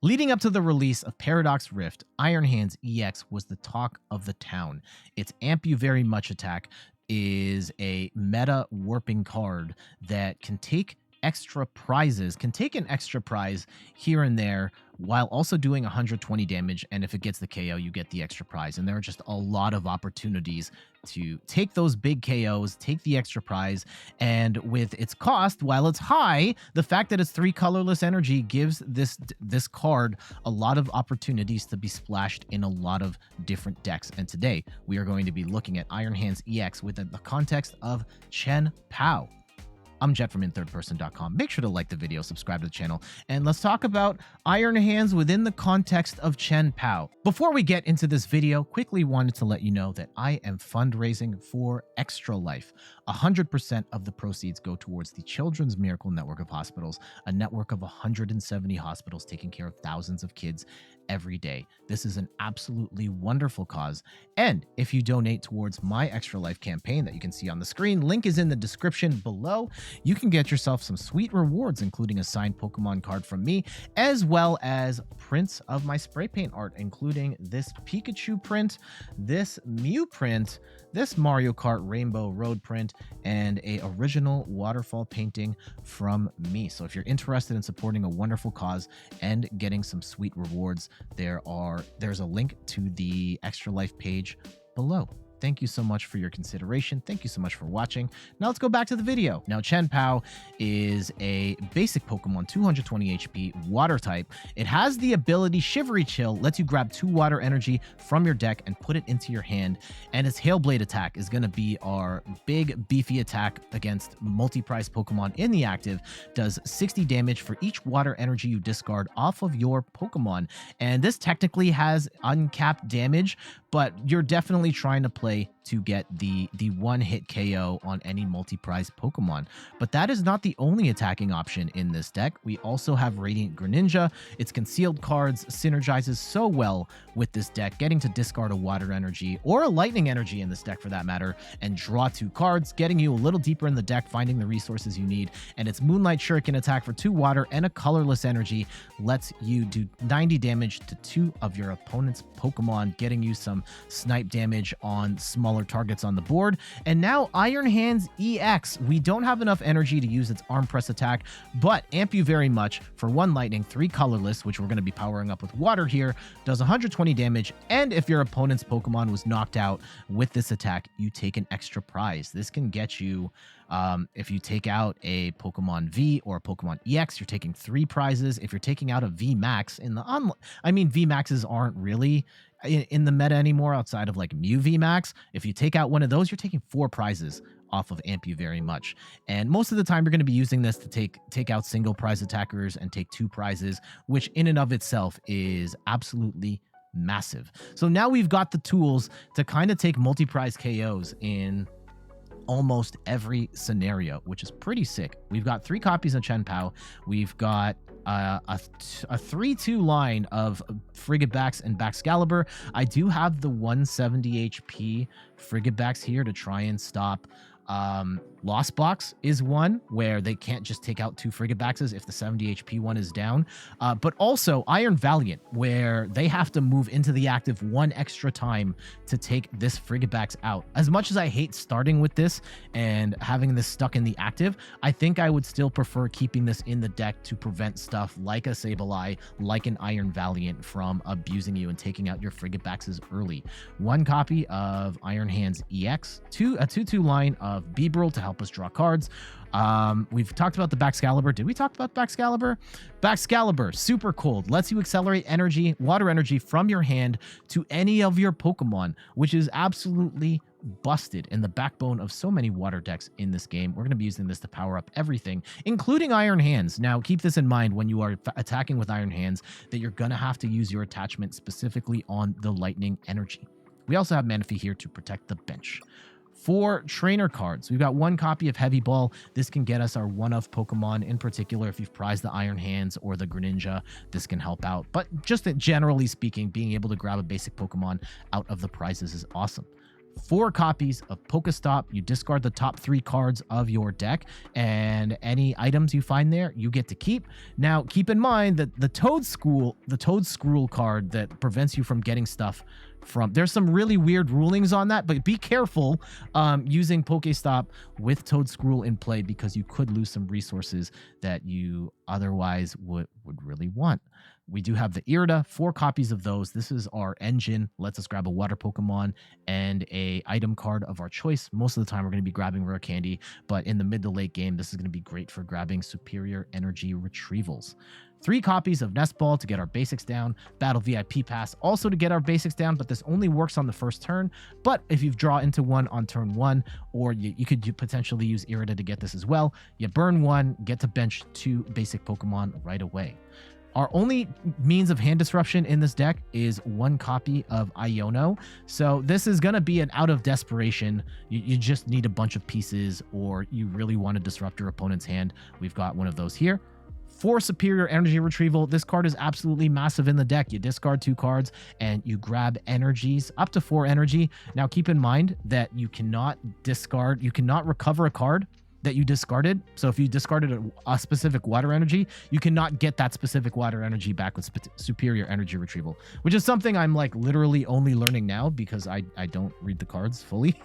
Leading up to the release of Paradox Rift, Iron Hands EX was the talk of the town. Its Amp You Very Much attack is a meta warping card that can take extra prizes, can take an extra prize here and there while also doing 120 damage, and if it gets the KO, you get the extra prize. And there are just a lot of opportunities to take those big KOs, take the extra prize, and with its cost, while it's high, the fact that it's 3 colorless energy gives this card a lot of opportunities to be splashed in a lot of different decks. And today, we are going to be looking at Iron Hands EX within the context of Chien-Pao. I'm Jet from inthirdperson.com. Make sure to like the video, subscribe to the channel, and let's talk about Iron Hands within the context of Chien-Pao. Before we get into this video, quickly wanted to let you know that I am fundraising for Extra Life. 100% of the proceeds go towards the Children's Miracle Network of Hospitals, a network of 170 hospitals taking care of thousands of kids every day. This is an absolutely wonderful cause. And if you donate towards my Extra Life campaign that you can see on the screen, link is in the description below, you can get yourself some sweet rewards, including a signed Pokemon card from me, as well as prints of my spray paint art, including this Pikachu print, this Mew print, this Mario Kart Rainbow Road print, and a original waterfall painting from me. So if you're interested in supporting a wonderful cause and getting some sweet rewards, there's a link to the Extra Life page below. Thank you so much for your consideration. Thank you so much for watching. Now let's go back to the video. Now, Chien-Pao is a basic Pokemon, 220 HP, water type. It has the ability Shivery Chill, lets you grab 2 water energy from your deck and put it into your hand. And its Hail Blade attack is going to be our big, beefy attack against multi-prize Pokemon in the active. Does 60 damage for each water energy you discard off of your Pokemon. And this technically has uncapped damage, but you're definitely trying to play to get the one-hit KO on any multi-prize Pokemon. But that is not the only attacking option in this deck. We also have Radiant Greninja. Its concealed cards synergizes so well with this deck, getting to discard a water energy or a lightning energy in this deck for that matter, and draw 2 cards, getting you a little deeper in the deck, finding the resources you need. And its Moonlight Shuriken attack for 2 water and a colorless energy lets you do 90 damage to 2 of your opponent's Pokemon, getting you some snipe damage on smaller targets on the board. And now Iron Hands EX. We don't have enough energy to use its Arm Press attack, but Amp You Very Much for 1 lightning, 3 colorless, which we're going to be powering up with water here, does 120 damage. And if your opponent's Pokemon was knocked out with this attack, you take an extra prize. This can get you, if you take out a Pokemon V or a Pokemon EX, you're taking 3 prizes. If you're taking out a V Max in the V Maxes aren't really in the meta anymore outside of like Mew V Max. If you take out one of those, you're taking 4 prizes off of Amp You Very Much. And most of the time, you're going to be using this to take out single prize attackers and take 2 prizes, which in and of itself is absolutely massive. So now we've got the tools to kind of take multi-prize KOs in almost every scenario, which is pretty sick. We've got 3 copies of Chien-Pao. We've got a 3-2 line of Frigibax and Baxcalibur. I do have the 170 HP Frigibax here to try and stop Lost Box is one where they can't just take out 2 Frigibaxes if the 70 HP one is down. But also Iron Valiant, where they have to move into the active 1 extra time to take this Frigibax out. As much as I hate starting with this and having this stuck in the active, I think I would still prefer keeping this in the deck to prevent stuff like a Sableye, like an Iron Valiant from abusing you and taking out your Frigibaxes early. 1 copy of Iron Hands EX, a 2-2 line of Bibarel to help us draw cards. We've talked about the Baxcalibur. Did we talk about Baxcalibur? Baxcalibur, super cold, lets you accelerate energy, water energy from your hand to any of your Pokemon, which is absolutely busted in the backbone of so many water decks in this game. We're going to be using this to power up everything, including Iron Hands. Now, keep this in mind when you are attacking with Iron Hands, that you're going to have to use your attachment specifically on the lightning energy. We also have Manaphy here to protect the bench. For trainer cards, we've got 1 copy of Heavy Ball. This can get us our one-of Pokemon. In particular, if you've prized the Iron Hands or the Greninja, this can help out. But just generally speaking, being able to grab a basic Pokemon out of the prizes is awesome. 4 copies of PokéStop. You discard the top 3 cards of your deck, and any items you find there, you get to keep. Now, keep in mind that the Toad Scroll card that prevents you from getting stuff from, there's some really weird rulings on that, but be careful using PokéStop with Toad Scroll in play, because you could lose some resources that you otherwise would really want. We do have the Irida, 4 copies of those. This is our engine. Lets us grab a water Pokemon and a item card of our choice. Most of the time, we're going to be grabbing Rare Candy, but in the mid to late game, this is going to be great for grabbing Serperior Energy Retrievals. 3 copies of Nest Ball to get our basics down. Battle VIP Pass also to get our basics down, but this only works on the first turn. But if you draw into 1 on turn 1, or you could potentially use Irida to get this as well, you burn 1, get to bench 2 basic Pokemon right away. Our only means of hand disruption in this deck is 1 copy of Iono. So this is going to be an out of desperation. You just need a bunch of pieces, or you really want to disrupt your opponent's hand. We've got one of those here. 4 Serperior Energy Retrieval. This card is absolutely massive in the deck. You discard 2 cards and you grab energies, up to 4 energy. Now keep in mind that you cannot recover a card that you discarded. So if you discarded a specific water energy, you cannot get that specific water energy back with Serperior Energy Retrieval, which is something I'm like literally only learning now because I don't read the cards fully.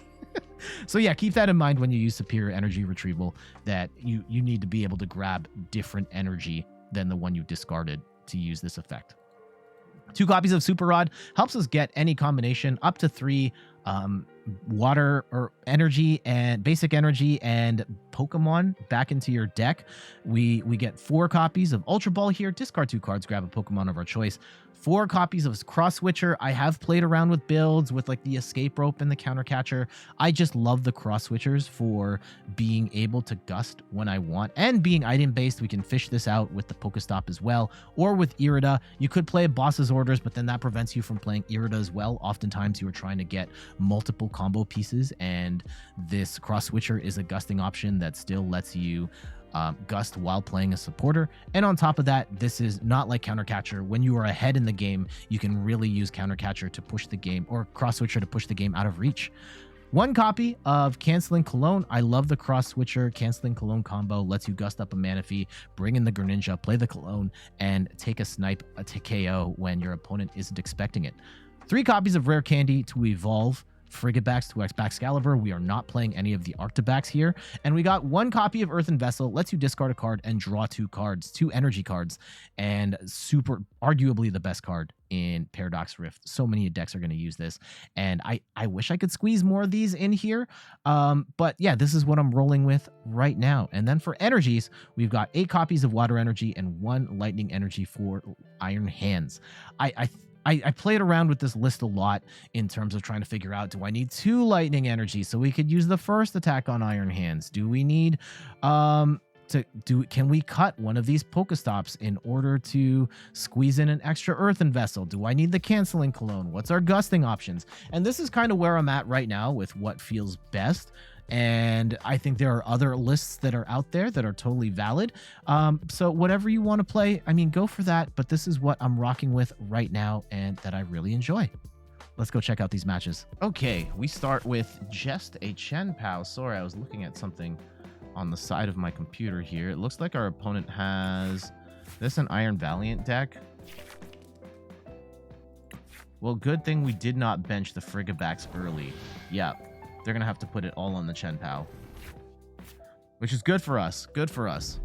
So yeah, keep that in mind when you use Serperior Energy Retrieval, that you need to be able to grab different energy than the one you discarded to use this effect. 2 copies of Super Rod helps us get any combination up to 3 water or energy and basic energy and Pokemon back into your deck. We get 4 copies of Ultra Ball here. Discard 2 cards, grab a Pokemon of our choice. 4 copies of Cross Switcher. I have played around with builds with like the Escape Rope and the Counter Catcher. I just love the Cross Switchers for being able to gust when I want, and being item based. We can fish this out with the PokéStop as well, or with Irida. You could play Boss's Orders, but then that prevents you from playing Irida as well. Oftentimes you are trying to get multiple combo pieces, and this Cross Switcher is a gusting option that still lets you gust while playing a supporter. And on top of that, this is not like Counter Catcher. When you are ahead in the game, you can really use Counter Catcher to push the game, or Cross Switcher to push the game out of reach. 1 copy of Canceling Cologne. I love the Cross Switcher Canceling Cologne combo. Lets you gust up a Manaphy, bring in the Greninja, play the Cologne, and take a snipe to KO when your opponent isn't expecting it. 3 copies of Rare Candy to evolve Frigibax to Baxcalibur. We are not playing any of the Arctibax here. And we got 1 copy of Earthen Vessel. Lets you discard a card and draw 2 cards, 2 energy cards, and arguably the best card in Paradox Rift. So many decks are going to use this, and I wish I could squeeze more of these in here. But yeah, this is what I'm rolling with right now. And then for energies, we've got 8 copies of Water Energy and 1 Lightning Energy for Iron Hands. I played around with this list a lot in terms of trying to figure out, do I need 2 lightning energy so we could use the first attack on Iron Hands? Do we need can we cut one of these Pokestops in order to squeeze in an extra Earthen Vessel? Do I need the Canceling Cologne? What's our gusting options? And this is kind of where I'm at right now with what feels best. And I think there are other lists that are out there that are totally valid. So whatever you want to play, I mean, go for that. But this is what I'm rocking with right now and that I really enjoy. Let's go check out these matches. Okay, we start with just a Chien-Pao. Sorry, I was looking at something on the side of my computer here. It looks like our opponent has this an Iron Valiant deck. Well, good thing we did not bench the Frigibax early. Yeah. They're going to have to put it all on the Chien-Pao, which is good for us. Good for us.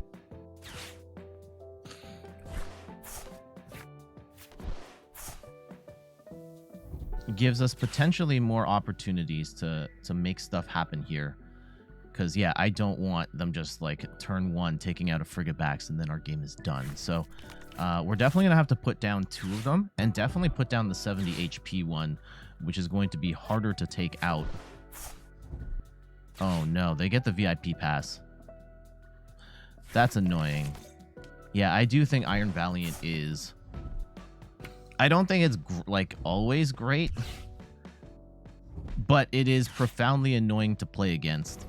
It gives us potentially more opportunities to make stuff happen here. Because, yeah, I don't want them just, like, turn 1 taking out a Frigibax and then our game is done. So, we're definitely going to have to put down 2 of them. And definitely put down the 70 HP one, which is going to be harder to take out. Oh no, they get the VIP pass. That's annoying. Yeah, I do think Iron Valiant is... I don't think it's like always great, but it is profoundly annoying to play against.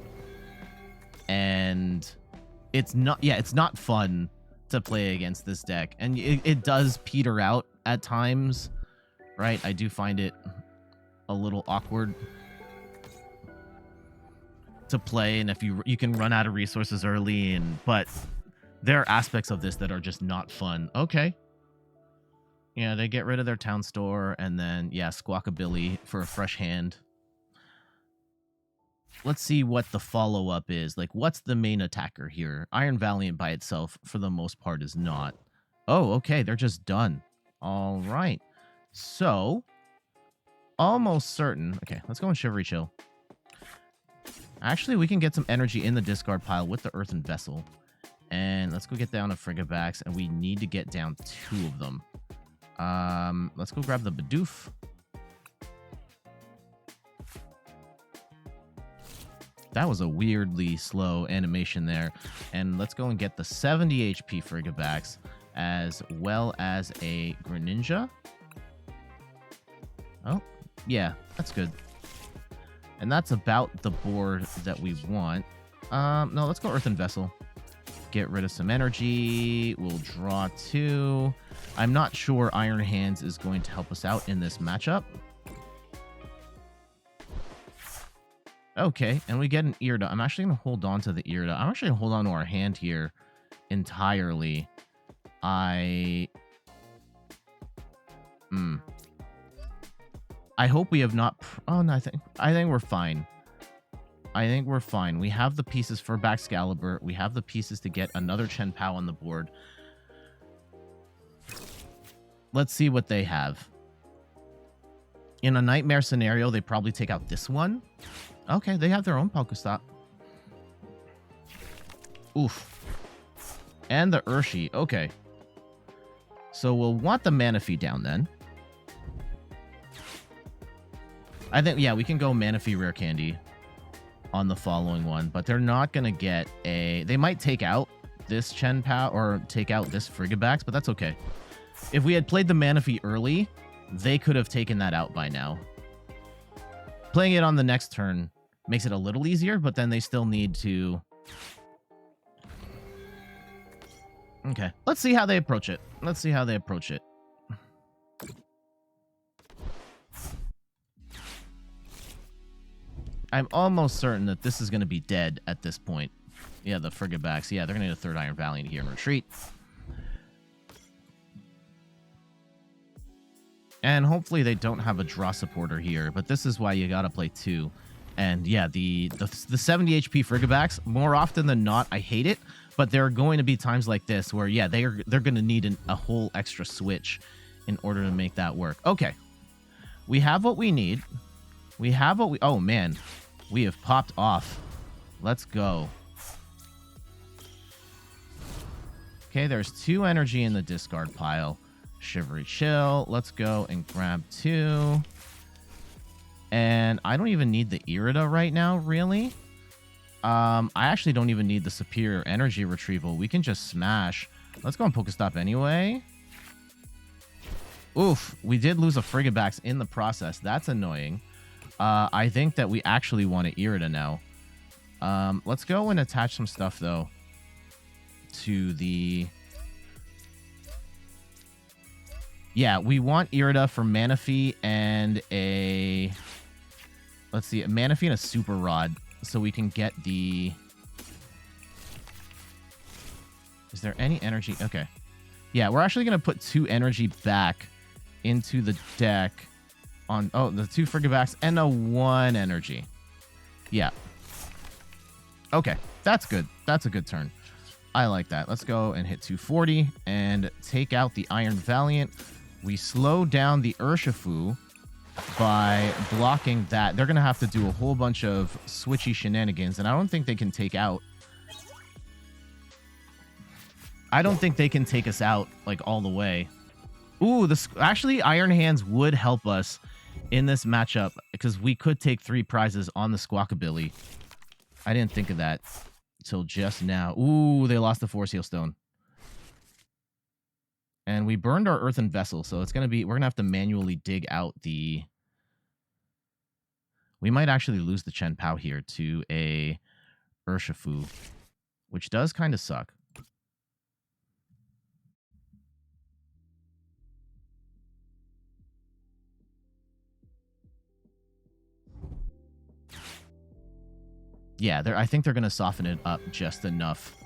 And it's not fun to play against this deck. And it does peter out at times, right? I do find it a little awkward. to play, and if you can run out of resources early, but there are aspects of this that are just not fun. Okay. Yeah, they get rid of their town store, and then, yeah, Squawkabilly for a fresh hand. Let's see what the follow-up is. Like, what's the main attacker here? Iron Valiant by itself, for the most part, is not. Oh, okay, they're just done. All right. So, almost certain. Okay, let's go in Shivery Chill. Actually, we can get some energy in the discard pile with the Earthen Vessel. And let's go get down to Frigibax, and we need to get down 2 of them. Let's go grab the Bidoof. That was a weirdly slow animation there. And let's go and get the 70 HP Frigibax, as well as a Greninja. Oh, yeah, that's good. And that's about the board that we want. No, let's go Earthen Vessel. Get rid of some energy. We'll draw 2. I'm not sure Iron Hands is going to help us out in this matchup. Okay, and we get an Irida. I'm actually going to hold on to the Irida. I'm actually going to hold on to our hand here entirely. I hope we have not... Oh, no, I think we're fine. I think we're fine. We have the pieces for Baxcalibur. We have the pieces to get another Chien-Pao on the board. Let's see what they have. In a nightmare scenario, they probably take out this one. Okay, they have their own PokéStop. Oof. And the Urshi. Okay. So we'll want the Manaphy down then. I think, yeah, we can go Manaphy Rare Candy on the following one, but they're not going to get a... They might take out this Chien-Pao or take out this Frigibax, but that's okay. If we had played the Manaphy early, they could have taken that out by now. Playing it on the next turn makes it a little easier, but then they still need to... Okay, let's see how they approach it. Let's see how they approach it. I'm almost certain that this is going to be dead at this point. Yeah, the Frigibax. Yeah, they're going to need a 3rd Iron Valiant here and retreat. And hopefully they don't have a draw supporter here, but this is why you got to play 2. And yeah, the 70 HP Frigibax, more often than not, I hate it, but there are going to be times like this where, yeah, they're going to need a whole extra switch in order to make that work. Okay. We have what we need. We have what we... Oh, man. We have popped off. Let's go. Okay, there's 2 energy in the discard pile. Shivery Chill. Let's go and grab 2. And I don't even need the Irida right now, really. I actually don't even need the Serperior energy retrieval. We can just smash. Let's go on PokéStop anyway. Oof, we did lose a Frigibax in the process. That's annoying. I think that we actually want an Irida now. Let's go and attach some stuff, though, to the... Yeah, we want Irida for Manaphy and a... Let's see, a Manaphy and a Super Rod, so we can get the... Is there any energy? Okay. Yeah, we're actually going to put 2 energy back into the deck on... Oh, the 2 Frigibax and a 1 energy. Yeah. Okay, that's good. That's a good turn. I like that. Let's go and hit 240 and take out the Iron Valiant. We slow down the Urshifu by blocking that. They're going to have to do a whole bunch of switchy shenanigans, and I don't think they can take out... I don't think they can take us out, like, all the way. Ooh, actually, Iron Hands would help us in this matchup, because we could take 3 prizes on the Squawkabilly. I didn't think of that till just now. Ooh, they lost the Force Heal Stone. And we burned our Earthen Vessel, so it's going to be... We're going to have to manually dig out the... We might actually lose the Chien-Pao here to a Urshifu, which does kind of suck. Yeah, I think they're going to soften it up just enough.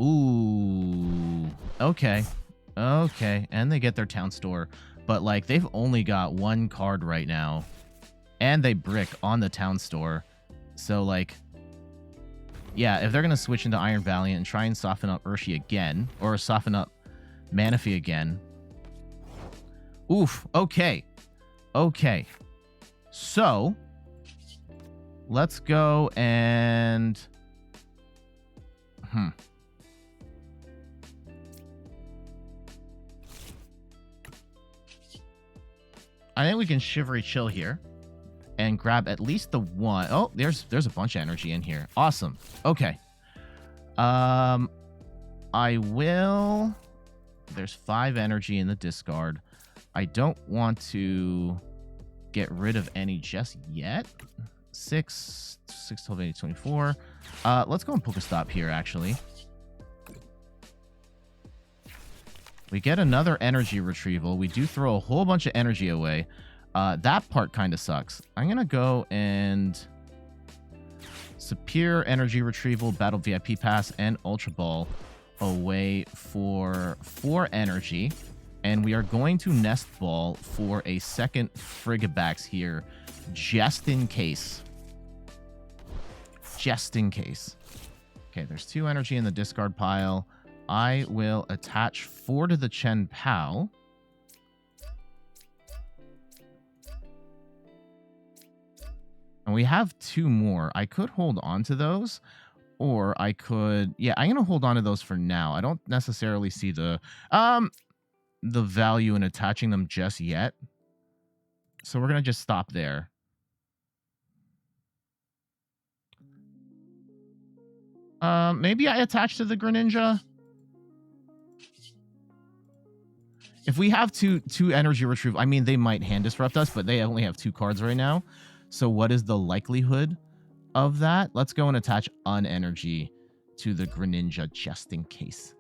Ooh. Okay. Okay. And they get their town store. But, like, they've only got one card right now. And they brick on the town store. So, like, yeah, if they're going to switch into Iron Valiant and try and soften up Urshi again, or soften up Manaphy again. Oof. Okay. Okay. So, let's go and... I think we can Shivery Chill here and grab at least the one. Oh, there's a bunch of energy in here. Awesome. Okay. I will... There's 5 energy in the discard. I don't want to get rid of any just yet. 6, 12, 8, 24. Let's go and PokéStop here, actually. We get another energy retrieval. We do throw a whole bunch of energy away. That part kind of sucks. I'm going to go and Serperior energy retrieval, Battle VIP Pass, and Ultra Ball away for 4 energy. And we are going to Nest Ball for a second Frigibax here, just in case. Just in case. Okay, there's 2 energy in the discard pile. I will attach 4 to the Chien-Pao. And we have 2 more. I could hold on to those, or I could... Yeah, I'm going to hold on to those for now. I don't necessarily see the value in attaching them just yet. So we're going to just stop there. Maybe I attach to the Greninja. If we have two energy retrieval, I mean, they might hand disrupt us, but they only have 2 cards right now. So what is the likelihood of that? Let's go and attach unenergy to the Greninja just in case.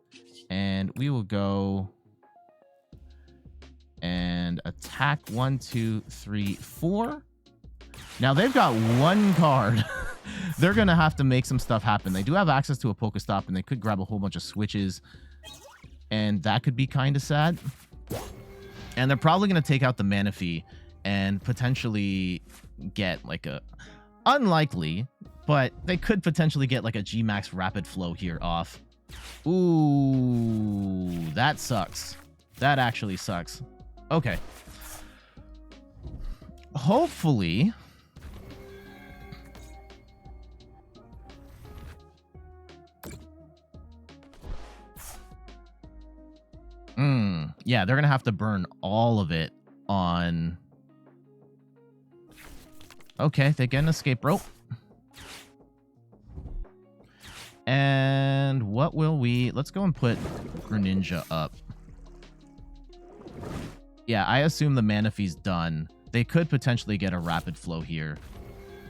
And we will go and attack 1, 2, 3, 4. Now they've got 1 card. They're going to have to make some stuff happen. They do have access to a PokéStop, and they could grab a whole bunch of switches. And that could be kind of sad. And they're probably going to take out the Manaphy and potentially get like a... Unlikely, but they could potentially get like a G-Max Rapid Flow here off. Ooh, that sucks. That actually sucks. Okay. Hopefully... Yeah, they're going to have to burn all of it on... Okay, they get an escape rope. And what will we... Let's go and put Greninja up. Yeah, I assume the Manaphy's done. They could potentially get a Rapid Flow here.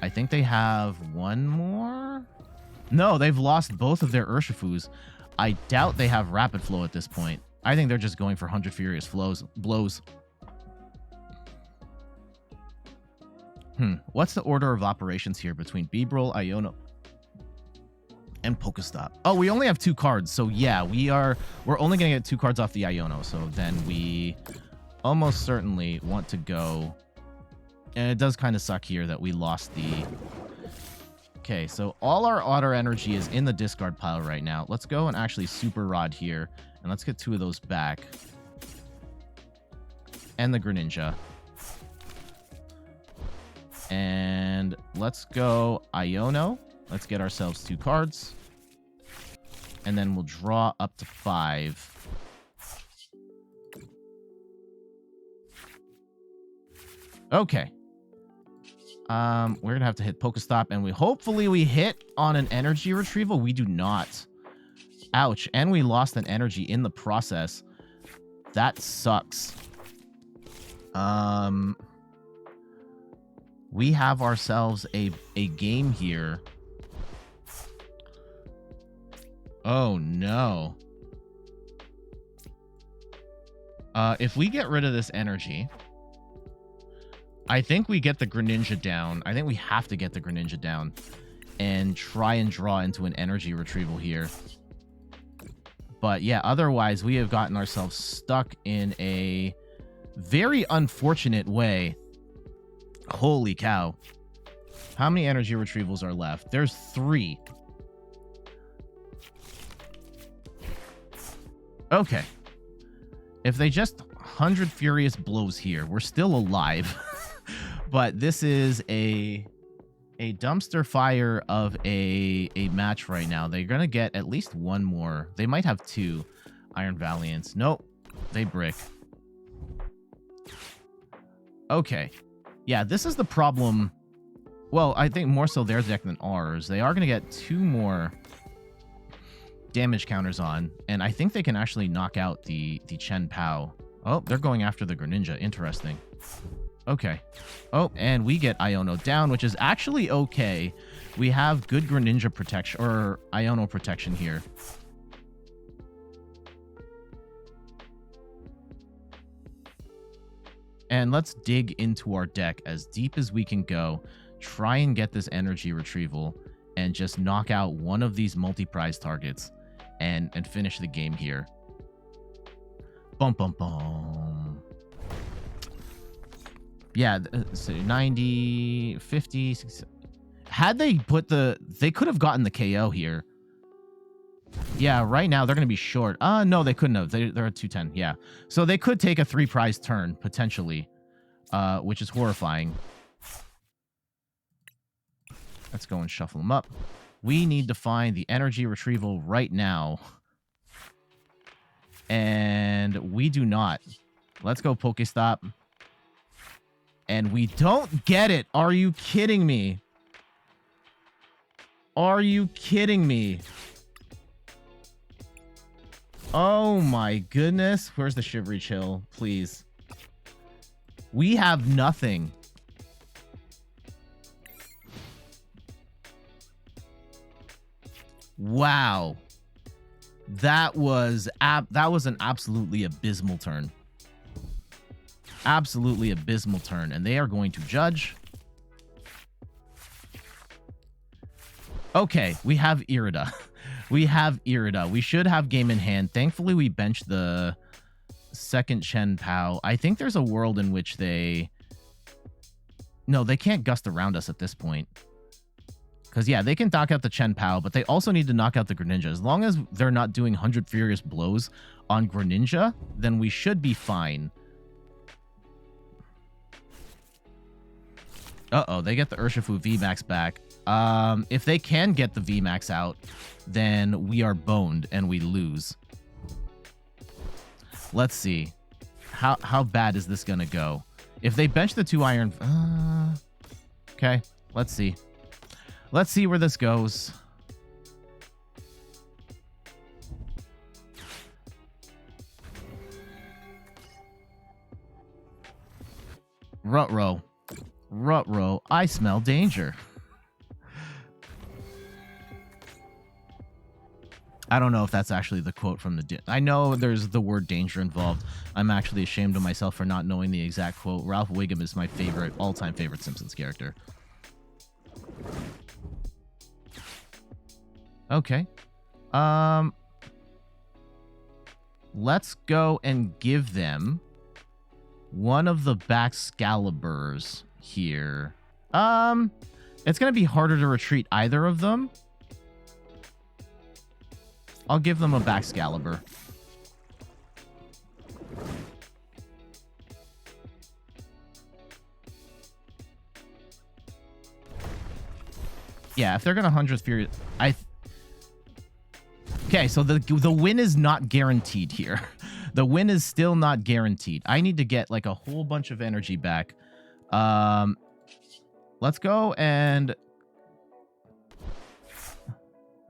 I think they have 1 more? No, they've lost both of their Urshifus. I doubt they have Rapid Flow at this point. I think they're just going for 100 Furious blows. What's the order of operations here between Bibarel, Iono, and PokéStop? Oh, we only have 2 cards, so yeah, we're only gonna get 2 cards off the Iono, so then we almost certainly want to go. And it does kind of suck here that we lost the... Okay, so all our Otter energy is in the discard pile right now. Let's go and actually Super Rod here, and let's get 2 of those back. And the Greninja. And let's go Iono. Let's get ourselves 2 cards. And then we'll draw up to 5. Okay. We're going to have to hit PokéStop, and hopefully we hit on an energy retrieval. We do not. Ouch. And we lost an energy in the process. That sucks. We have ourselves a game here. Oh, no. If we get rid of this energy, I think we get the Greninja down. I think we have to get the Greninja down and try and draw into an energy retrieval here. But yeah, otherwise we have gotten ourselves stuck in a very unfortunate way. Holy cow. How many energy retrievals are left? There's 3. Okay. If they just 100 Furious Blows here, we're still alive. But this is a dumpster fire of a match right now. They're going to get at least 1 more. They might have 2 Iron Valiants. Nope. They brick. Okay. Yeah, this is the problem. Well, I think more so their deck than ours. They are going to get 2 more damage counters on, and I think they can actually knock out the Chien-Pao. Oh, they're going after the Greninja. Interesting. Okay. Oh, and we get Iono down, which is actually okay. We have good Greninja protection, or Iono protection here. And let's dig into our deck as deep as we can go. Try and get this energy retrieval and just knock out one of these multi-prize targets and finish the game here. Bum, bum, bum. Yeah, so 90, 50, 60. Had they put they could have gotten the KO here. Yeah, right now they're going to be short. No, they couldn't have. They're at 210. Yeah. So they could take a 3-prize turn, potentially, which is horrifying. Let's go and shuffle them up. We need to find the energy retrieval right now. And we do not. Let's go PokéStop. And we don't get it. Are you kidding me? Are you kidding me? Oh my goodness. Where's the Shivery Chill? Please. We have nothing. Wow. That was an absolutely abysmal turn. Absolutely abysmal turn. And they are going to judge. Okay, we have Irida. We have Irida. We should have game in hand. Thankfully, we benched the second Chien-Pao. I think there's a world in which they... No, they can't gust around us at this point. Because, yeah, they can knock out the Chien-Pao, but they also need to knock out the Greninja. As long as they're not doing 100 Furious Blows on Greninja, then we should be fine. Uh-oh, they get the Urshifu VMAX back. If they can get the VMAX out, then we are boned and we lose. Let's see. How bad is this gonna go? If they bench the 2 Iron... okay, let's see. Let's see where this goes. Ruh-roh. Ruh-roh. I smell danger. I don't know if that's actually the quote from the... I know there's the word danger involved. I'm actually ashamed of myself for not knowing the exact quote. Ralph Wiggum is my favorite, all-time favorite Simpsons character. Okay. Let's go and give them one of the Baxcaliburs here. It's going to be harder to retreat either of them. I'll give them a Baxcalibur. Yeah, if they're going to 100th Fury... Okay, so the win is not guaranteed here. The win is still not guaranteed. I need to get like a whole bunch of energy back. Let's go and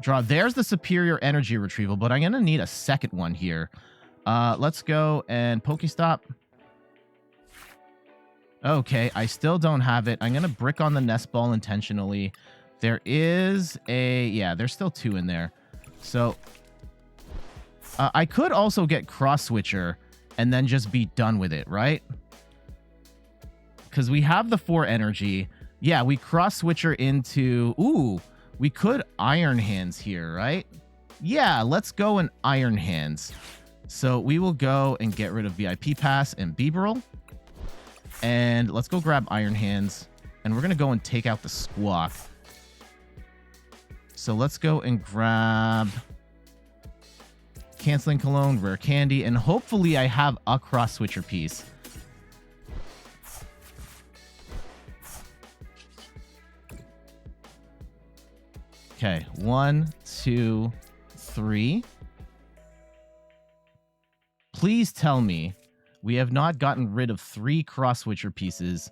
draw. There's the Serperior energy retrieval, but I'm going to need a second one here. Let's go and PokéStop. Okay, I still don't have it. I'm going to brick on the Nest Ball intentionally. There is a... Yeah, there's still 2 in there. So, I could also get Cross Switcher and then just be done with it, right? because we have the 4 energy. Yeah, we cross switcher into... Ooh, we could Iron Hands here, right? Yeah, let's go and Iron Hands. So we will go and get rid of VIP Pass and Bibarel. And let's go grab Iron Hands. And we're going to go and take out the Squawk. So let's go and grab Canceling Cologne, Rare Candy, and hopefully I have a Cross Switcher piece. Okay, 1, 2, 3. Please tell me we have not gotten rid of 3 Cross Switcher pieces.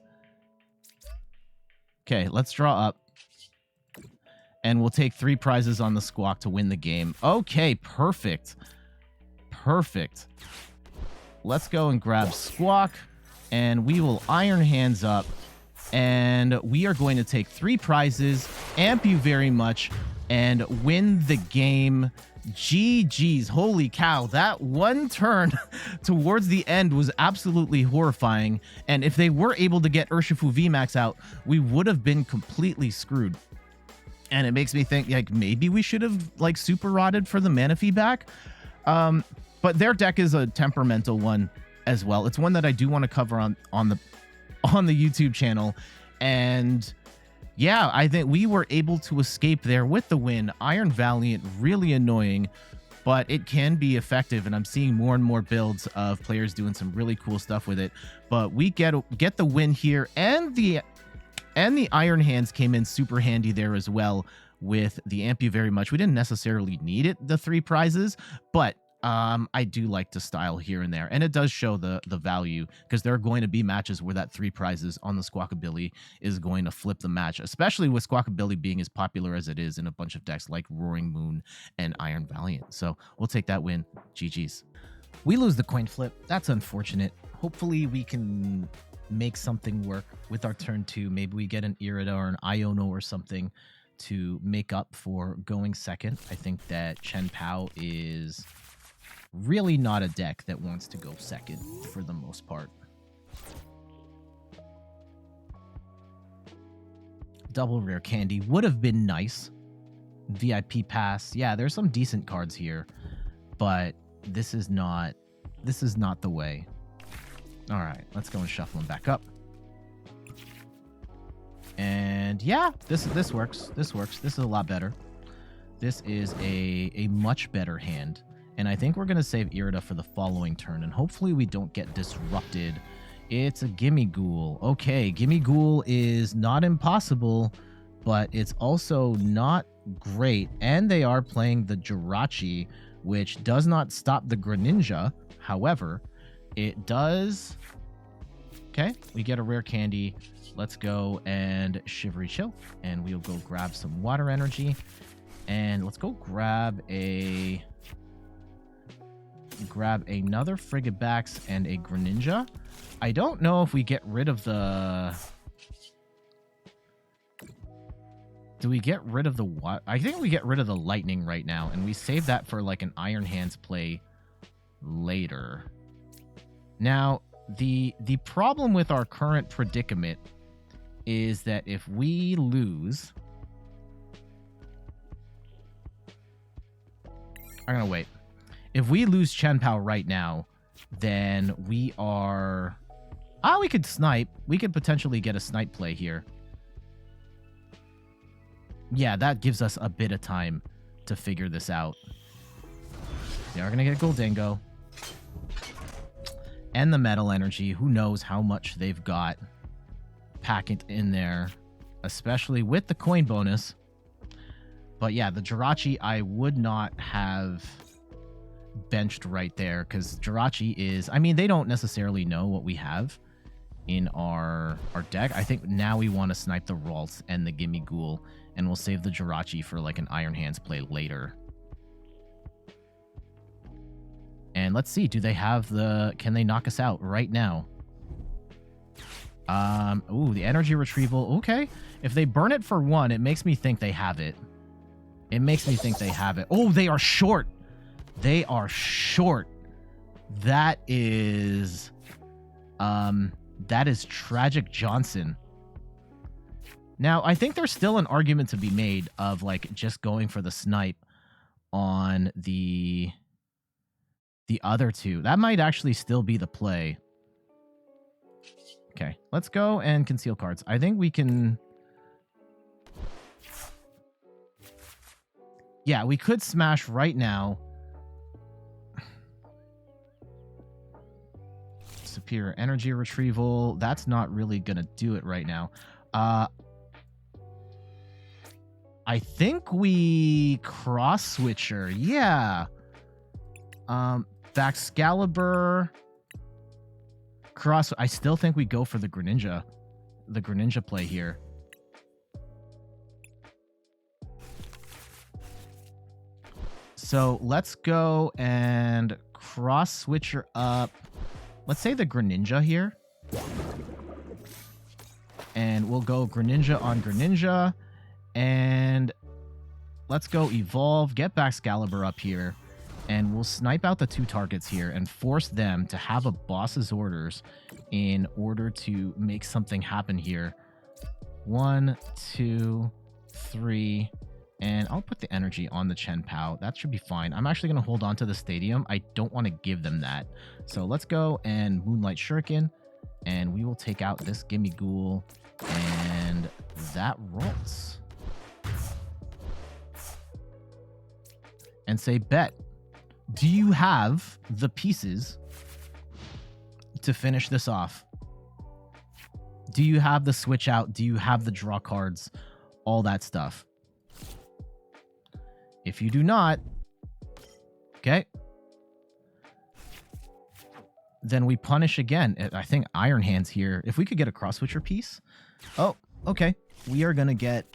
Okay, let's draw up. And we'll take 3 prizes on the Squawk to win the game. Okay, perfect. Perfect. Let's go and grab Squawk. And we will Iron Hands up. And we are going to take 3 prizes, amp you very much, and win the game. GG's. Holy cow. That one turn towards the end was absolutely horrifying. And if they were able to get Urshifu VMAX out, we would have been completely screwed. And it makes me think, like, maybe we should have, like, super rotted for the Manaphy back. But their deck is a temperamental one as well. It's one that I do want to cover on the YouTube channel. And yeah, I think we were able to escape there with the win. Iron Valiant, really annoying, but it can be effective. And I'm seeing more and more builds of players doing some really cool stuff with it. But we get the win here, and the Iron Hands came in super handy there as well with the amp you very much. We didn't necessarily need it, the 3 prizes, but I do like to style here and there, and it does show the value, because there are going to be matches where that 3 prizes on the Squawkabilly is going to flip the match, especially with Squawkabilly being as popular as it is in a bunch of decks like Roaring Moon and Iron Valiant. So we'll take that win. GG's. We lose the coin flip. That's unfortunate. Hopefully we can make something work with our turn 2. Maybe we get an Irida or an Iono or something to make up for going second. I think that Chien-Pao is really not a deck that wants to go second for the most part. Double Rare Candy would have been nice. VIP Pass. Yeah, there's some decent cards here, but this is not the way. All right, let's go and shuffle them back up. And yeah, this works. This works. This is a lot better. This is a much better hand. And I think we're going to save Irida for the following turn, and hopefully we don't get disrupted. It's a Gimme Ghoul. Okay, Gimme Ghoul is not impossible, but it's also not great. And they are playing the Jirachi, which does not stop the Greninja. However, it does... Okay, we get a Rare Candy. Let's go and Shivery Chill, and we'll go grab some Water Energy. And let's go grab another Frigibax and a Greninja. I don't know if we get rid of the... Do we get rid of the what? I think we get rid of the Lightning right now, and we save that for like an Iron Hands play later. Now, the problem with our current predicament is that if we lose... I'm gonna wait. If we lose Chien-Pao right now, then we are... we could snipe. We could potentially get a snipe play here. Yeah, that gives us a bit of time to figure this out. They are going to get Gholdengo. And the Metal Energy. Who knows how much they've got packed in there, especially with the coin bonus. But yeah, the Jirachi I would not have benched right there, because Jirachi is... I mean, they don't necessarily know what we have in our deck. I think now we want to snipe the Ralts and the Gimme Ghoul, and we'll save the Jirachi for like an Iron Hands play later. And let's see, do they have the... Can they knock us out right now? Ooh, the Energy Retrieval. Okay. If they burn it for 1, it makes me think they have it. It makes me think they have it. Oh, they are short. They are short. That is... That is Tragic Johnson. Now, I think there's still an argument to be made of, like, just going for the snipe on the other two. That might actually still be the play. Okay, let's go and conceal cards. I think we can... Yeah, we could smash right now. Superior Energy Retrieval. That's not really going to do it right now. I think we Cross Switcher. Yeah. Baxcalibur. Cross. I still think we go for the Greninja. The Greninja play here. So let's go and Cross Switcher up. Let's say the Greninja here. And we'll go Greninja on Greninja. And let's go Evolve, get Baxcalibur up here, and we'll snipe out the two targets here and force them to have a boss's orders in order to make something happen here. 1, 2, 3, and I'll put the energy on the Chien-Pao. That should be fine. I'm actually going to hold on to the stadium. I don't want to give them that. So let's go and Moonlight Shuriken, and we will take out this Gimme Ghoul, and that rolls. And say, bet, do you have the pieces to finish this off? Do you have the switch out? Do you have the draw cards? All that stuff. If you do not, okay, then we punish again. I think Iron Hands here. If we could get a Cross Switcher piece. Oh, okay. We are going to get...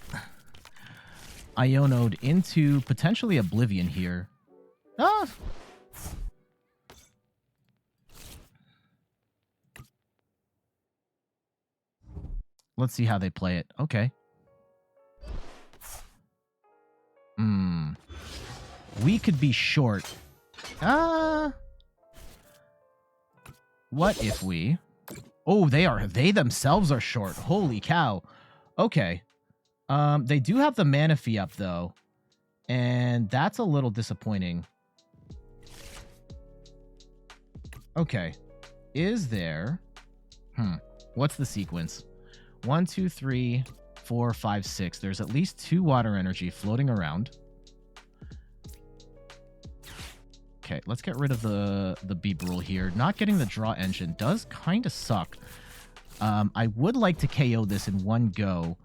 Iono'd into potentially Oblivion here. Ah! Let's see how they play it. Okay. We could be short. What if we... Oh, they themselves are short. Holy cow. Okay. They do have the Manaphy up, though, and that's a little disappointing. Okay. Is there... What's the sequence? 1, 2, 3, 4, 5, 6. There's at least 2 water energy floating around. Okay, let's get rid of the Bibarel here. Not getting the draw engine does kind of suck. I would like to KO this in one go.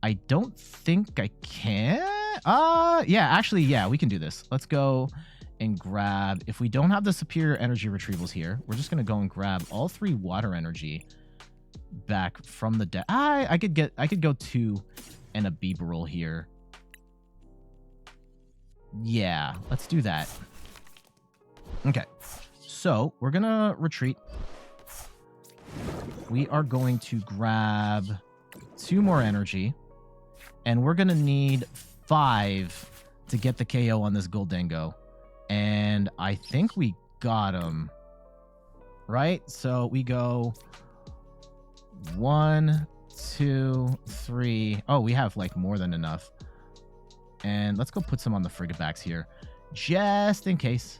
I don't think I can. Yeah, actually, yeah, we can do this. Let's go and grab... If we don't have the superior energy retrievals here, we're just going to go and grab all 3 water energy back from the deck. I could go 2 and a Bibarel here. Yeah, let's do that. Okay, so we're going to retreat. We are going to grab 2 more energy. And we're going to need 5 to get the KO on this Gholdengo. And I think we got him. Right? So we go 1, 2, 3. Oh, we have like more than enough. And let's go put some on the Frigibax here. Just in case.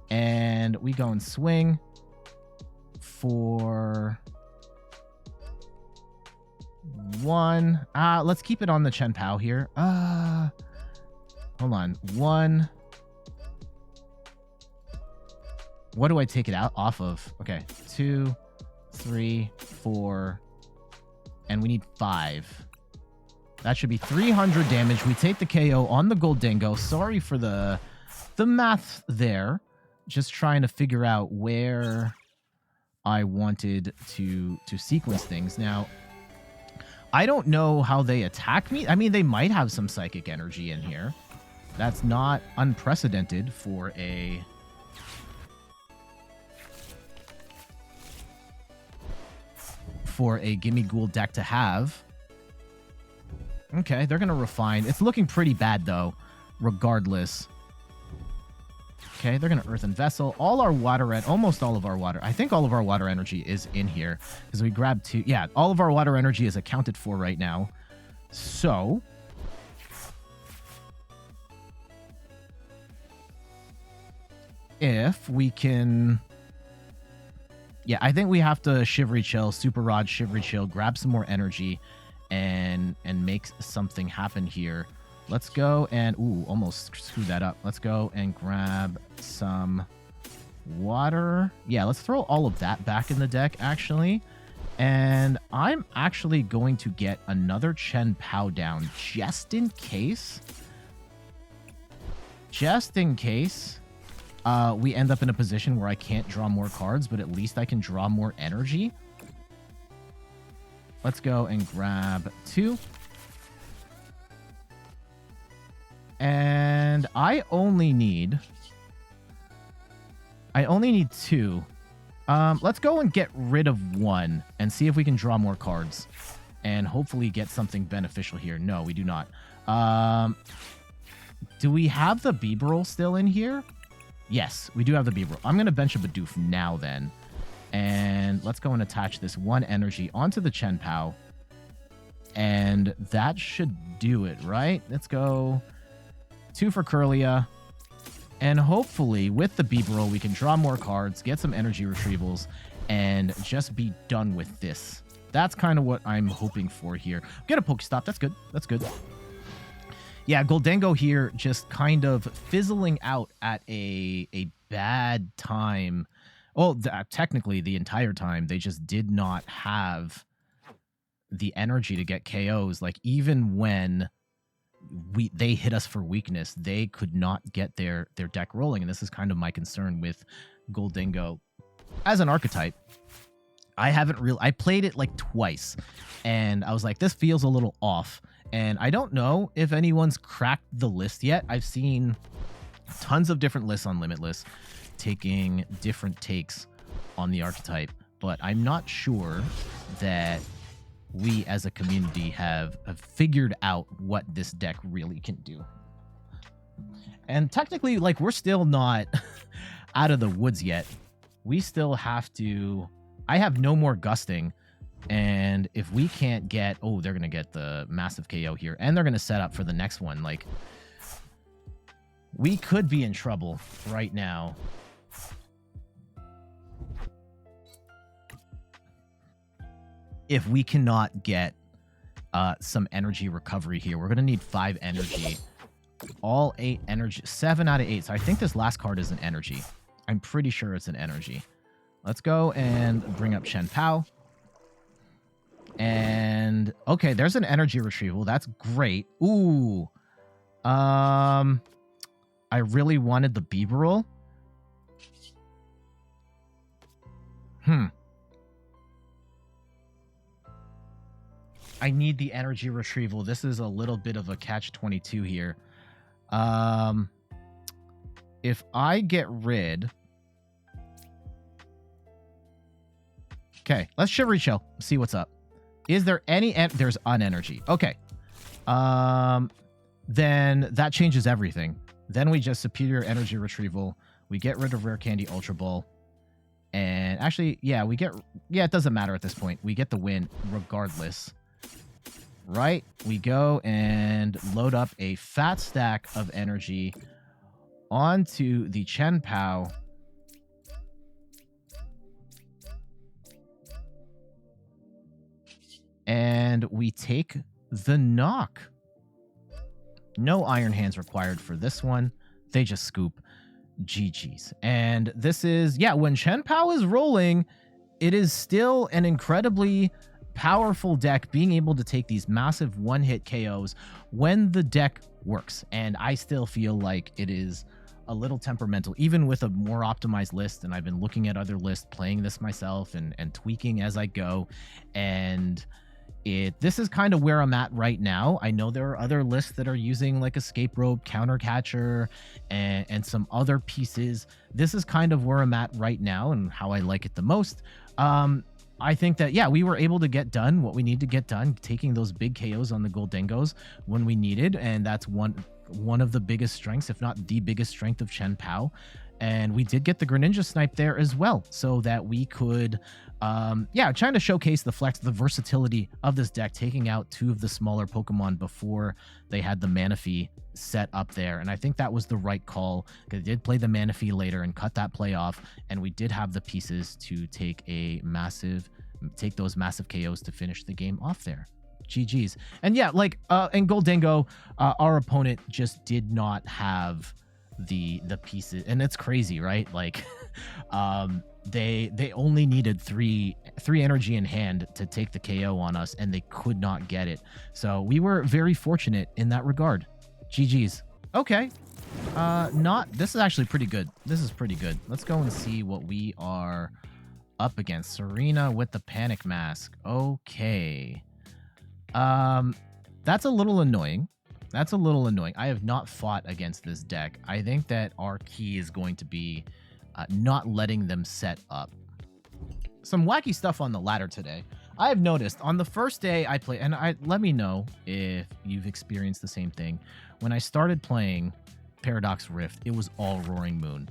And we go and swing for... 1. Let's keep it on the Chien-Pao here. Hold on. 1. What do I take it out off of? Okay. 2, 3, 4. And we need 5. That should be 300 damage. We take the KO on the Gholdengo. Sorry for the math there. Just trying to figure out where I wanted to sequence things. Now, I don't know how they attack me. I mean, they might have some psychic energy in here. That's not unprecedented for a... Gimme Ghoul deck to have. Okay, they're going to refine. It's looking pretty bad, though, regardless. Okay, they're going to Earthen Vessel. All our water, almost all of our water. I think all of our water energy is in here because we grabbed 2. Yeah, all of our water energy is accounted for right now. So if we can... Yeah, I think we have to Shivery Chill, Super Rod, Shivery Chill, grab some more energy and make something happen here. Let's go and... Ooh, almost screwed that up. Let's go and grab some water. Yeah, let's throw all of that back in the deck, actually. And I'm actually going to get another Chien-Pao down just in case. Just in case we end up in a position where I can't draw more cards, but at least I can draw more energy. Let's go and grab 2. And I only need 2. Let's go and get rid of 1 and see if we can draw more cards and hopefully get something beneficial here. No, we do not. Do we have the Bibarel still in here? Yes, we do have the Bibarel. I'm going to bench a Bidoof now then. And let's go and attach this 1 energy onto the Chien-Pao. And that should do it, right? Let's go 2 for Kirlia. And hopefully with the Bibarel, we can draw more cards, get some energy retrievals, and just be done with this. That's kind of what I'm hoping for here. Get a PokéStop. That's good. That's good. Yeah, Gholdengo here just kind of fizzling out at a bad time. Well, technically the entire time, they just did not have the energy to get KOs. Like, even when they hit us for weakness, they could not get their deck rolling. And this is kind of my concern with Gholdengo as an archetype. I played it like twice, and I was like, this feels a little off. And I don't know if anyone's cracked the list yet. I've seen tons of different lists on Limitless taking different takes on the archetype, but I'm not sure that we as a community have figured out what this deck really can do. And technically, like, we're still not out of the woods yet. We still have to... I have no more gusting, and if we can't get... Oh, they're going to get the massive KO here, and they're going to set up for the next one. Like, we could be in trouble right now. If we cannot get some energy recovery here. We're going to need 5 energy. All 8 energy. 7 out of 8. So I think this last card is an energy. I'm pretty sure it's an energy. Let's go and bring up Chien-Pao. And okay, there's an energy retrieval. That's great. Ooh. I really wanted the Bibarel. I need the energy retrieval. This is a little bit of a catch-22 here. If I get rid... Okay, let's Shivery Chill. See what's up. Is there any... There's unenergy. Okay. Then that changes everything. Then we just Superior Energy Retrieval. We get rid of Rare Candy Ultra Ball. And actually, yeah, we get... Yeah, it doesn't matter at this point. We get the win regardless. Right? We go and load up a fat stack of energy onto the Chien-Pao. And we take the knock. No Iron Hands required for this one. They just scoop. GG's. And this is, yeah, when Chien-Pao is rolling, it is still an incredibly powerful deck, being able to take these massive one-hit KOs when the deck works. And I still feel like it is a little temperamental, even with a more optimized list. And I've been looking at other lists, playing this myself and tweaking as I go. And this is kind of where I'm at right now. I know there are other lists that are using like Escape Rope, Countercatcher, and some other pieces. This is kind of where I'm at right now and how I like it the most. I think that, yeah, we were able to get done what we need to get done, taking those big KOs on the Gholdengos when we needed. And that's one of the biggest strengths, if not the biggest strength of Chien-Pao. And we did get the Greninja snipe there as well, so that we could, trying to showcase the versatility of this deck, taking out 2 of the smaller Pokemon before they had the Manaphy set up there. And I think that was the right call, because they did play the Manaphy later and cut that play off, and we did have the pieces to take those massive KOs to finish the game off there. GG's. And yeah, like in Gholdengo, our opponent just did not have the pieces, and it's crazy, right? Like they only needed three energy in hand to take the KO on us, and they could not get it. So we were very fortunate in that regard. GG's. Okay. This is actually pretty good. This is pretty good. Let's go and see what we are up against. Serena with the Panic Mask. Okay. That's a little annoying. That's a little annoying. I have not fought against this deck. I think that our key is going to be not letting them set up. Some wacky stuff on the ladder today. I have noticed on the first day I played, and let me know if you've experienced the same thing. When I started playing Paradox Rift, it was all Roaring Moon.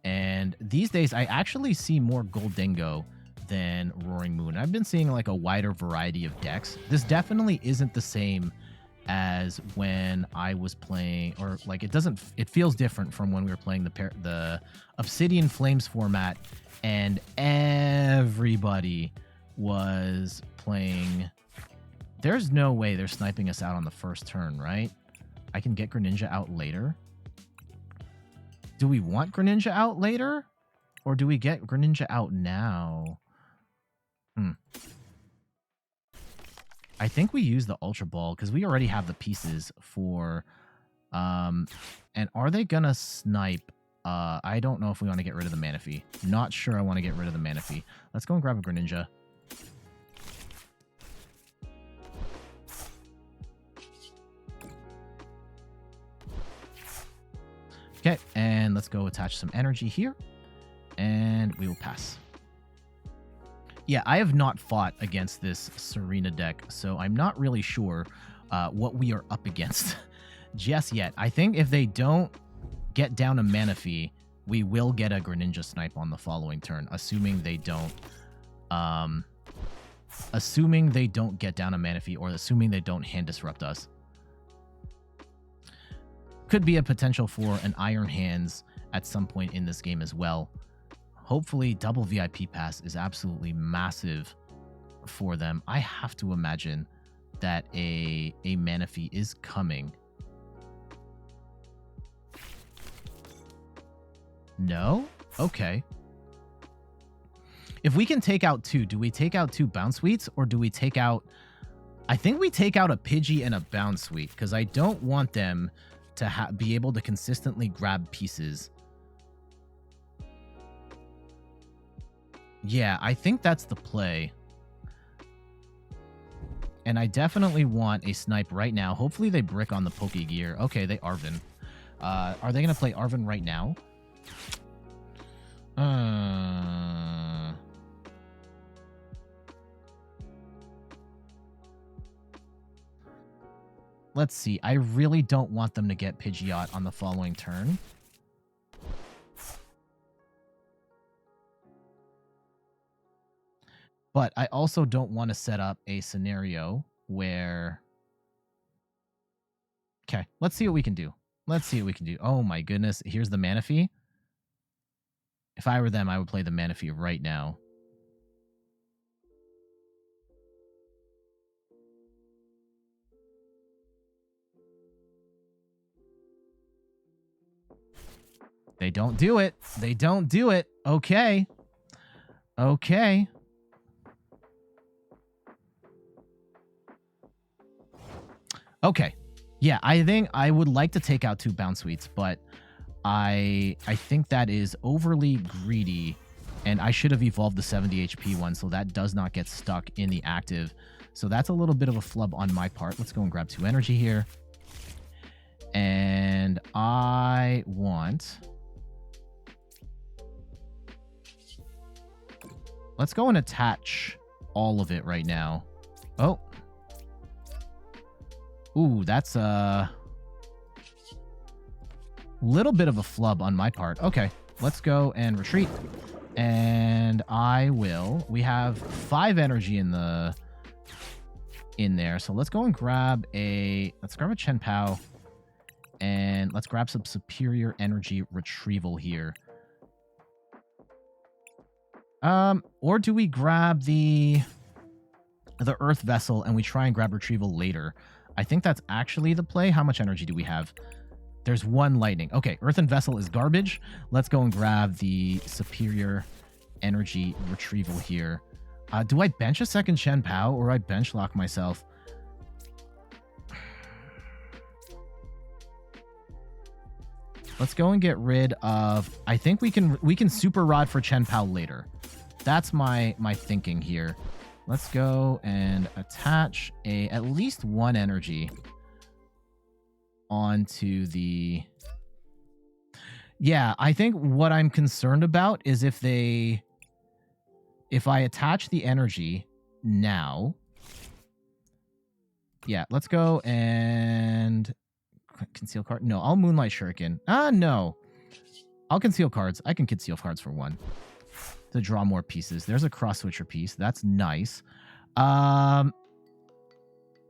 And these days I actually see more Gholdengo than Roaring Moon. I've been seeing like a wider variety of decks. This definitely isn't the same as when I was playing, or like it feels different from when we were playing the Obsidian Flames format, and everybody was playing. There's no way they're sniping us out on the first turn, right? I can get Greninja out later. Do we want Greninja out later? Or do we get Greninja out now? I think we use the Ultra Ball because we already have the pieces for... and are they gonna snipe? I don't know if we want to get rid of the Manaphy. Not sure I want to get rid of the Manaphy. Let's go and grab a Greninja. Okay, and let's go attach some energy here. And we will pass. Yeah, I have not fought against this Serena deck, so I'm not really sure what we are up against just yet. I think if they don't get down a Manaphy, we will get a Greninja snipe on the following turn, assuming they don't get down a Manaphy, or assuming they don't hand disrupt us. Could be a potential for an Iron Hands at some point in this game as well. Hopefully, double VIP pass is absolutely massive for them. I have to imagine that a Manaphy is coming. No? Okay. If we can take out 2, do we take out 2 Bounce Suites, or do we take out... I think we take out a Pidgey and a Bounce Suite, because I don't want them to be able to consistently grab pieces. Yeah, I think that's the play. And I definitely want a snipe right now. Hopefully they brick on the Pokegear. Okay, they Arven. Are they going to play Arven right now? Let's see. I really don't want them to get Pidgeot on the following turn. But I also don't want to set up a scenario where... Okay, let's see what we can do. Let's see what we can do. Oh my goodness, here's the Manaphy. If I were them, I would play the Manaphy right now. They don't do it. They don't do it. Okay. Okay. Okay. Yeah, I think I would like to take out 2 Bounce Suites, but I think that is overly greedy, and I should have evolved the 70 HP one so that does not get stuck in the active. So that's a little bit of a flub on my part. Let's go and grab 2 energy here. And I want... Let's go and attach all of it right now. Oh. Ooh, that's a little bit of a flub on my part. Okay. let's go and retreat. And we have 5 energy in there. So let's go and grab a Chien-Pao. And let's grab some superior energy retrieval here. Or do we grab the Earth Vessel and we try and grab retrieval later? I think that's actually the play. How much energy do we have? There's 1 lightning. Okay, Earthen Vessel is garbage. Let's go and grab the superior energy retrieval here. Do I bench a second Chien-Pao or I bench lock myself? Let's go and get rid of... I think we can Super Rod for Chien-Pao later. That's my thinking here. Let's go and attach at least 1 energy onto the... Yeah, I think what I'm concerned about is if I attach the energy now... Yeah, let's go and... Conceal card? No, I'll Moonlight Shuriken. No. I'll conceal cards. I can conceal cards for 1. To draw more pieces. There's a Cross Switcher piece. That's nice. I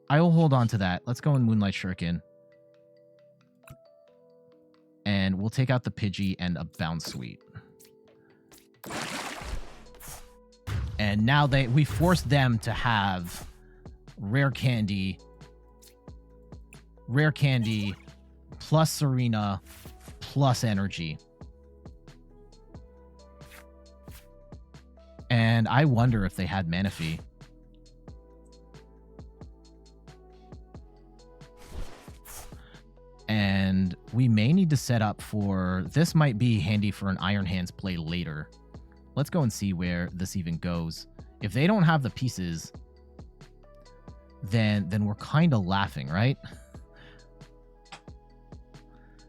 will hold on to that. Let's go and Moonlight Shuriken. And we'll take out the Pidgey and a Bounce Suite. And now we force them to have Rare Candy plus Serena plus energy. And I wonder if they had Manaphy. And we may need to set up for... This might be handy for an Iron Hands play later. Let's go and see where this even goes. If they don't have the pieces, then we're kind of laughing, right?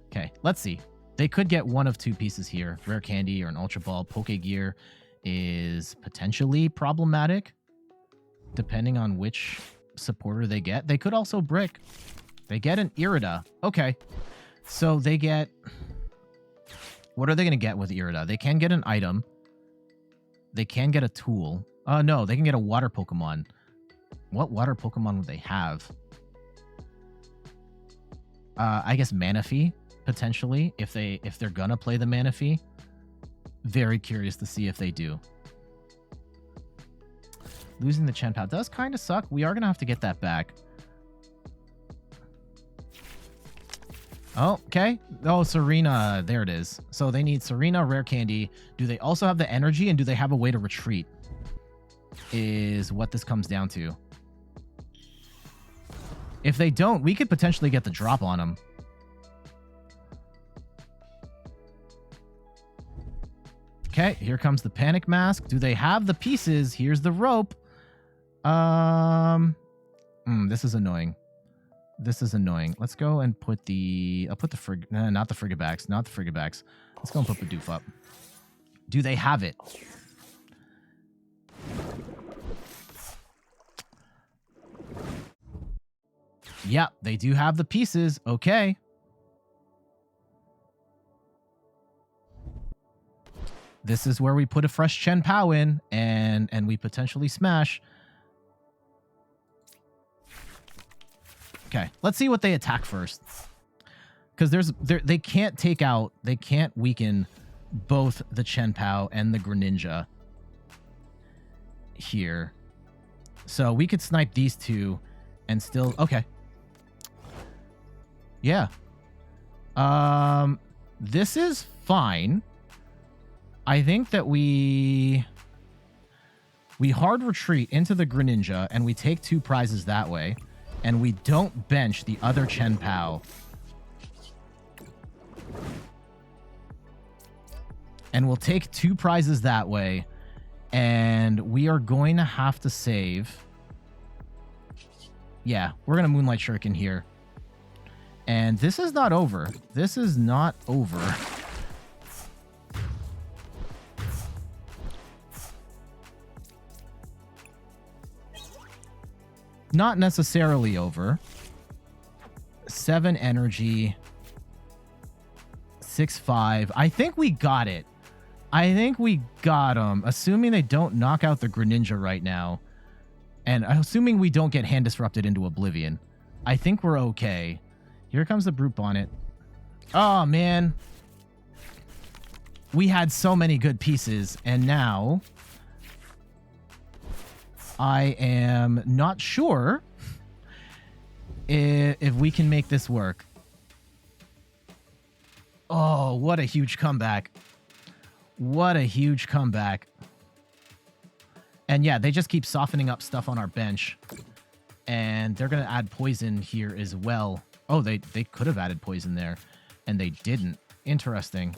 Okay, let's see. They could get 1 of 2 pieces here. Rare Candy or an Ultra Ball. Pokegear is potentially problematic, depending on which supporter they get. They could also brick. They get an Irida. Okay, so they get... What are they going to get with Irida? They can get an item. They can get a tool. No, they can get a water Pokemon. What water Pokemon would they have? I guess Manaphy, potentially, if they're gonna play the Manaphy. Very curious to see if they do. Losing the Chien-Pao does kind of suck. We are gonna have to get that back. Oh, okay. Oh, Serena. There it is. So they need Serena, Rare Candy. Do they also have the energy, and do they have a way to retreat? Is what this comes down to. If they don't, we could potentially get the drop on them. Okay, here comes the Panic Mask. Do they have the pieces? Here's the rope. This is annoying. This is annoying. Let's go and put the... I'll put the not the Frigibax. Not the Frigibax. Let's go and put Bidoof up. Do they have it? Yeah, they do have the pieces. Okay. This is where we put a fresh Chien-Pao in, and we potentially smash. Okay, let's see what they attack first. Because they can't weaken both the Chien-Pao and the Greninja here. So we could snipe these 2 and still... Okay. Yeah. This is fine. I think that we hard retreat into the Greninja and we take 2 prizes that way, and we don't bench the other Chien-Pao. And we'll take 2 prizes that way, and we are going to have to save. Yeah, we're going to Moonlight Shuriken here. And this is not over. This is not over. Not necessarily over. 7 energy. 6-5. I think we got it. I think we got them. Assuming they don't knock out the Greninja right now. And assuming we don't get hand disrupted into oblivion. I think we're okay. Here comes the Brute Bonnet. Oh, man. We had so many good pieces. And now I am not sure if we can make this work. Oh, what a huge comeback. What a huge comeback. And yeah, they just keep softening up stuff on our bench. And they're going to add poison here as well. Oh, they could have added poison there. And they didn't. Interesting.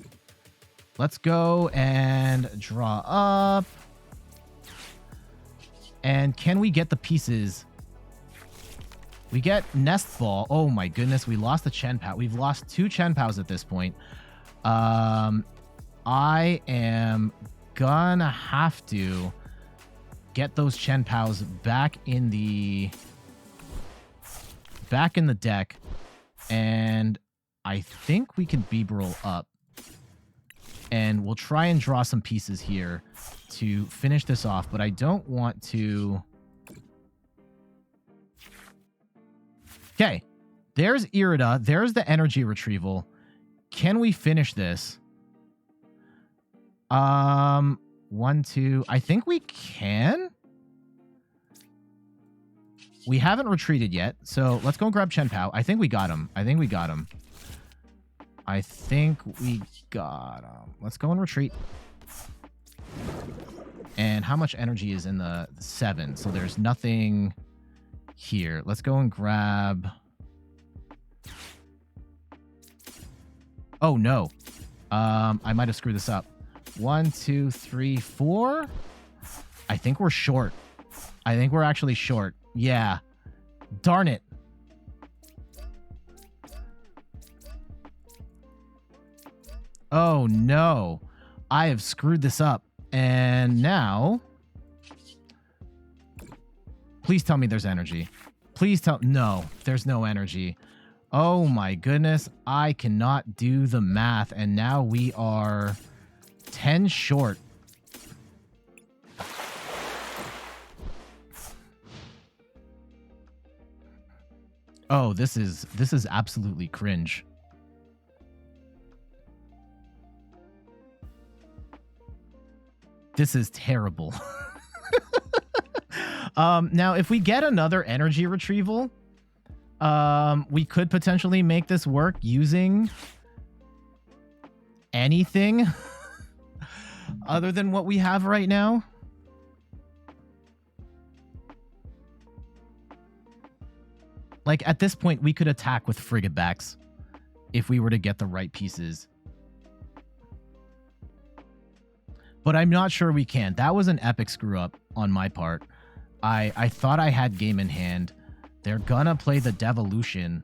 Let's go and draw up. And can we get the pieces? We get Nest Ball. Oh my goodness, we lost the Chien-Pao. We've lost 2 Chien-Paos at this point. I am gonna have to get those Chien-Paos back in the deck. And I think we can Bibarel up. And we'll try and draw some pieces here to finish this off, but I don't want to... Okay, there's Irida. There's the energy retrieval. Can we finish this? 1, 2... I think we can. We haven't retreated yet, so let's go and grab Chien-Pao. I think we got him. I think we got him. Let's go and retreat. And how much energy is in the 7? So there's nothing here. Let's go and grab... Oh, no. I might have screwed this up. 1, 2, 3, 4. I think we're short. I think we're actually short. Yeah. Darn it. Oh, no. I have screwed this up. And now... Please tell me there's energy. Please tell... No, there's no energy. Oh, my goodness. I cannot do the math. And now we are 10 short. Oh, this is absolutely cringe. This is terrible. Now, if we get another energy retrieval, we could potentially make this work using anything other than what we have right now. Like, at this point, we could attack with Frigibax if we were to get the right pieces. But I'm not sure we can. That was an epic screw-up on my part. I thought I had game in hand. They're gonna play the Devolution.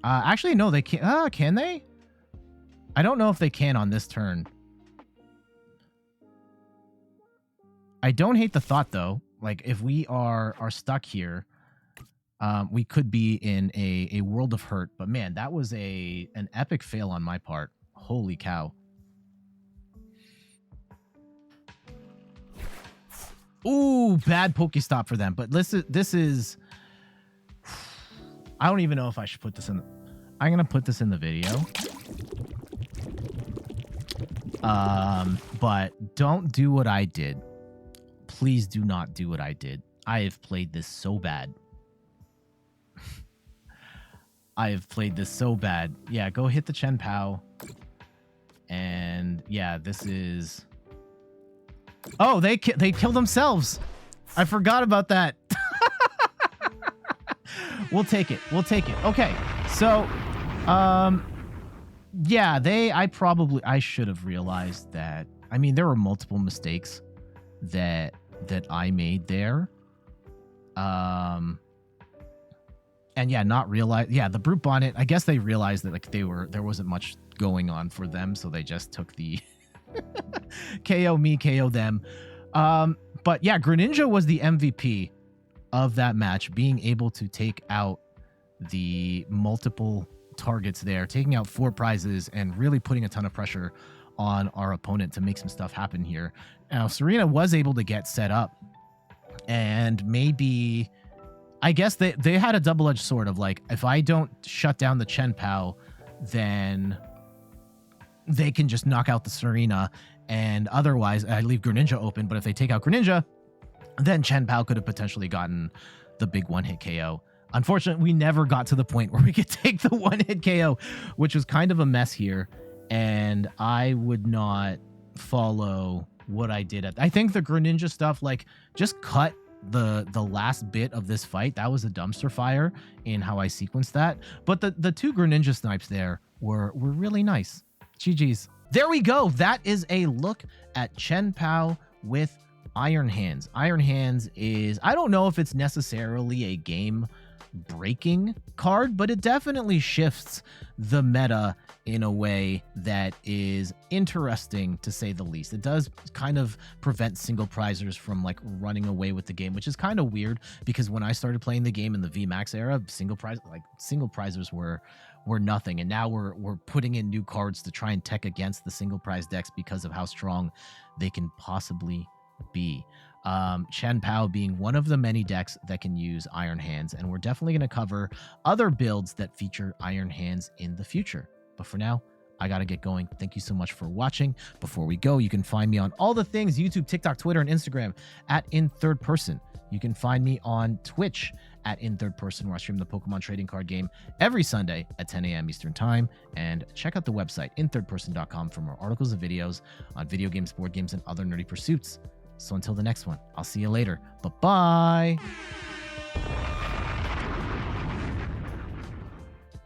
Actually, no, they can't. Can they? I don't know if they can on this turn. I don't hate the thought, though. Like, if we are stuck here... we could be in a world of hurt, but man, that was an epic fail on my part. Holy cow. Ooh, bad PokéStop for them. But this is I don't even know if I should put this in. I'm gonna put this in the video. But don't do what I did. Please do not do what I did. I have played this so bad. I have played this so bad. Yeah, go hit the Chien-Pao. And yeah, this is... Oh, they killed themselves. I forgot about that. We'll take it. We'll take it. Okay. So, yeah, I should have realized that. I mean, there were multiple mistakes that I made there. And yeah, the Brute Bonnet, I guess they realized that like there wasn't much going on for them, so they just took the KO me, KO them. But yeah, Greninja was the MVP of that match, being able to take out the multiple targets there, taking out 4 prizes and really putting a ton of pressure on our opponent to make some stuff happen here. Now, Serena was able to get set up, and maybe, I guess they had a double-edged sword of like, if I don't shut down the Chien-Pao, then they can just knock out the Serena, and otherwise I leave Greninja open. But if they take out Greninja, then Chien-Pao could have potentially gotten the big one-hit KO. Unfortunately, we never got to the point where we could take the one-hit KO, which was kind of a mess here, and I would not follow what I did. I think the Greninja stuff, like, just cut the last bit of this fight. That was a dumpster fire in how I sequenced that. But the two Greninja snipes there were really nice. GG's. There we go. That is a look at Chien-Pao with Iron Hands. Iron Hands is, I don't know if it's necessarily a game breaking card, but it definitely shifts the meta in a way that is interesting, to say the least. It does kind of prevent single prizers from like running away with the game, which is kind of weird, because when I started playing the game in the VMAX era, single prizers were nothing, and now we're putting in new cards to try and tech against the single prize decks because of how strong they can possibly be. Chien-Pao being one of the many decks that can use Iron Hands, and we're definitely going to cover other builds that feature Iron Hands in the future. But for now, I got to get going. Thank you so much for watching. Before we go, you can find me on all the things: YouTube, TikTok, Twitter, and Instagram at InThirdPerson. You can find me on Twitch at InThirdPerson, where I stream the Pokemon trading card game every Sunday at 10 a.m. Eastern Time. And check out the website, inthirdperson.com, for more articles and videos on video games, board games, and other nerdy pursuits. So until the next one, I'll see you later. Bye-bye.